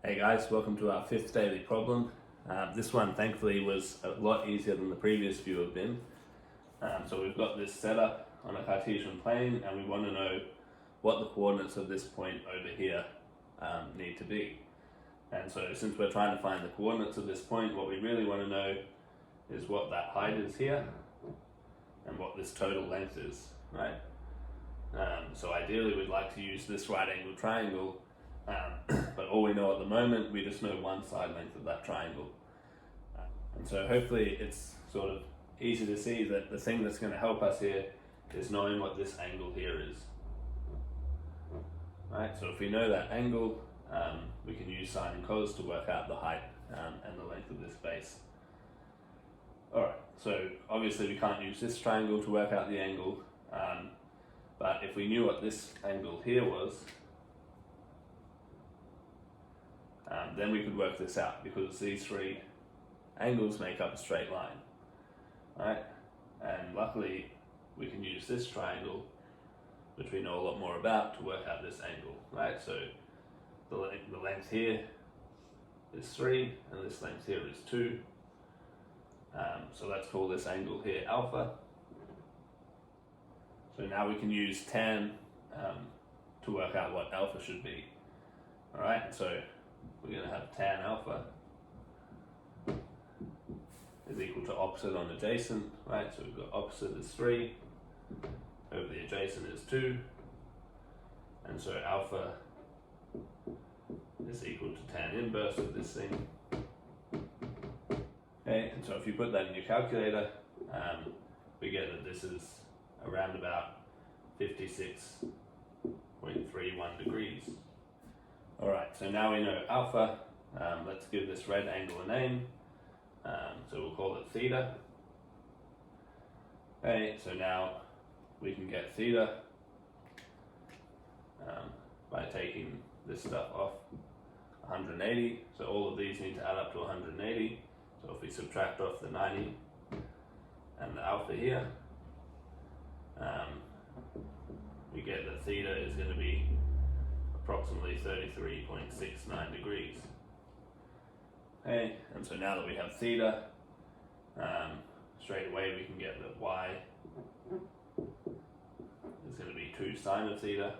Hey guys, welcome to our fifth daily problem. This one thankfully was a lot easier than the previous few have been. So we've got this set up on a Cartesian plane and we want to know what the coordinates of this point over here need to be. And so since we're trying to find the coordinates of this point, what we really want to know is what that height is here and what this total length is, right? So ideally we'd like to use this right angle triangle, but all we know at the moment, we just know one side length of that triangle. And so hopefully it's sort of easy to see that the thing that's going to help us here is knowing what this angle here is. Right, so if we know that angle, we can use sine and cos to work out the height and the length of this base. Alright, so obviously we can't use this triangle to work out the angle, but if we knew what this angle here was, then we could work this out because these three angles make up a straight line, right? And luckily we can use this triangle, which we know a lot more about, to work out this angle, right? So the length here is 3 and this length here is 2. So let's call this angle here alpha. So now we can use tan to work out what alpha should be. Alright, so we're going to have tan alpha is equal to opposite on adjacent, right? So we've got opposite is 3, over the adjacent is 2, and so alpha is equal to tan inverse of this thing. Okay, and so if you put that in your calculator, we get that this is around about 56.31 degrees. Alright, so now we know alpha. Let's give this red angle a name. So we'll call it theta. Okay, so now we can get theta by taking this stuff off 180. So all of these need to add up to 180. So if we subtract off the 90 and the alpha here, we get that theta is going to be approximately 33.69 degrees. Okay, and so now that we have theta, straight away we can get that y is going to be 2 sine of theta,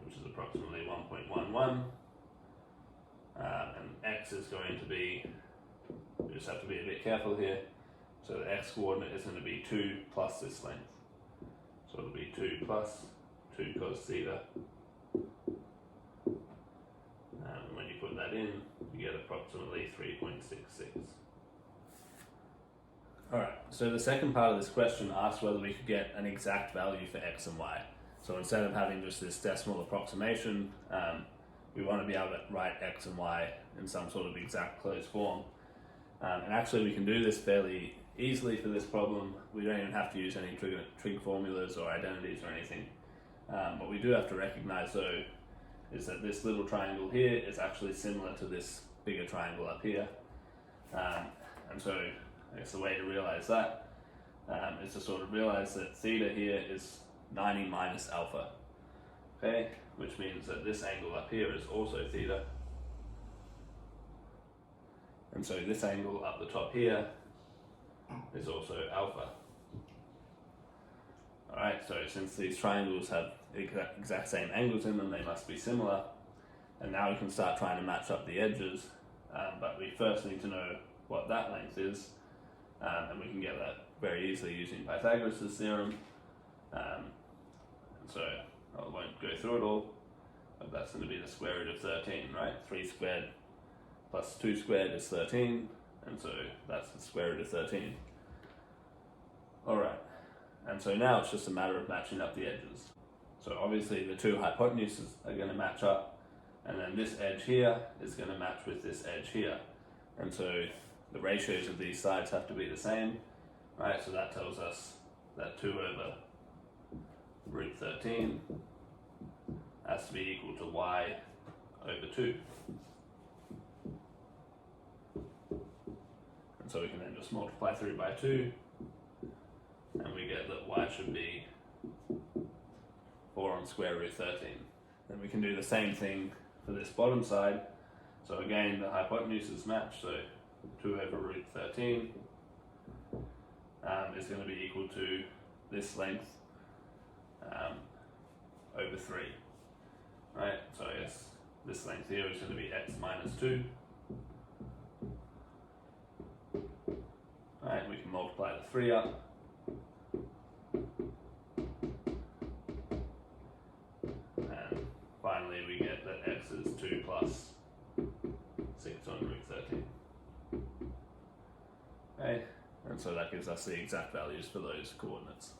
which is approximately 1.11, and x is going to be, we just have to be a bit careful here, so the x coordinate is going to be 2 plus this length. So it'll be 2 plus 2 cos theta. And when you put that in, you get approximately 3.66. Alright, so the second part of this question asks whether we could get an exact value for x and y. So instead of having just this decimal approximation, we want to be able to write x and y in some sort of exact closed form. And actually we can do this fairly easily for this problem. We don't even have to use any trig formulas or identities or anything. What we do have to recognize though is that this little triangle here is actually similar to this bigger triangle up here. And so I guess the way to realize that is to sort of realize that theta here is 90 minus alpha, okay? Which means that this angle up here is also theta. And so this angle up the top here is also alpha. Alright, so since these triangles have exact same angles in them, they must be similar. And now we can start trying to match up the edges, but we first need to know what that length is, and we can get that very easily using Pythagoras' theorem. And so I won't go through it all, but that's going to be the square root of 13, right? 3 squared plus 2 squared is 13, and so that's the square root of 13. Alright, and so now it's just a matter of matching up the edges. So obviously the two hypotenuses are going to match up, and then this edge here is going to match with this edge here. And so the ratios of these sides have to be the same, right? So that tells us that 2 over root 13 has to be equal to y over 2. And so we can then just multiply through by 2, and we get that y should be 4 on square root 13. Then we can do the same thing for this bottom side. So again, the hypotenuses match, so 2 over root 13 is going to be equal to this length over 3, right? So I guess this length here is going to be x minus 2. Right, we can multiply the 3 up. And finally we get that x is 2 plus 6 on root 13. Okay, and so that gives us the exact values for those coordinates.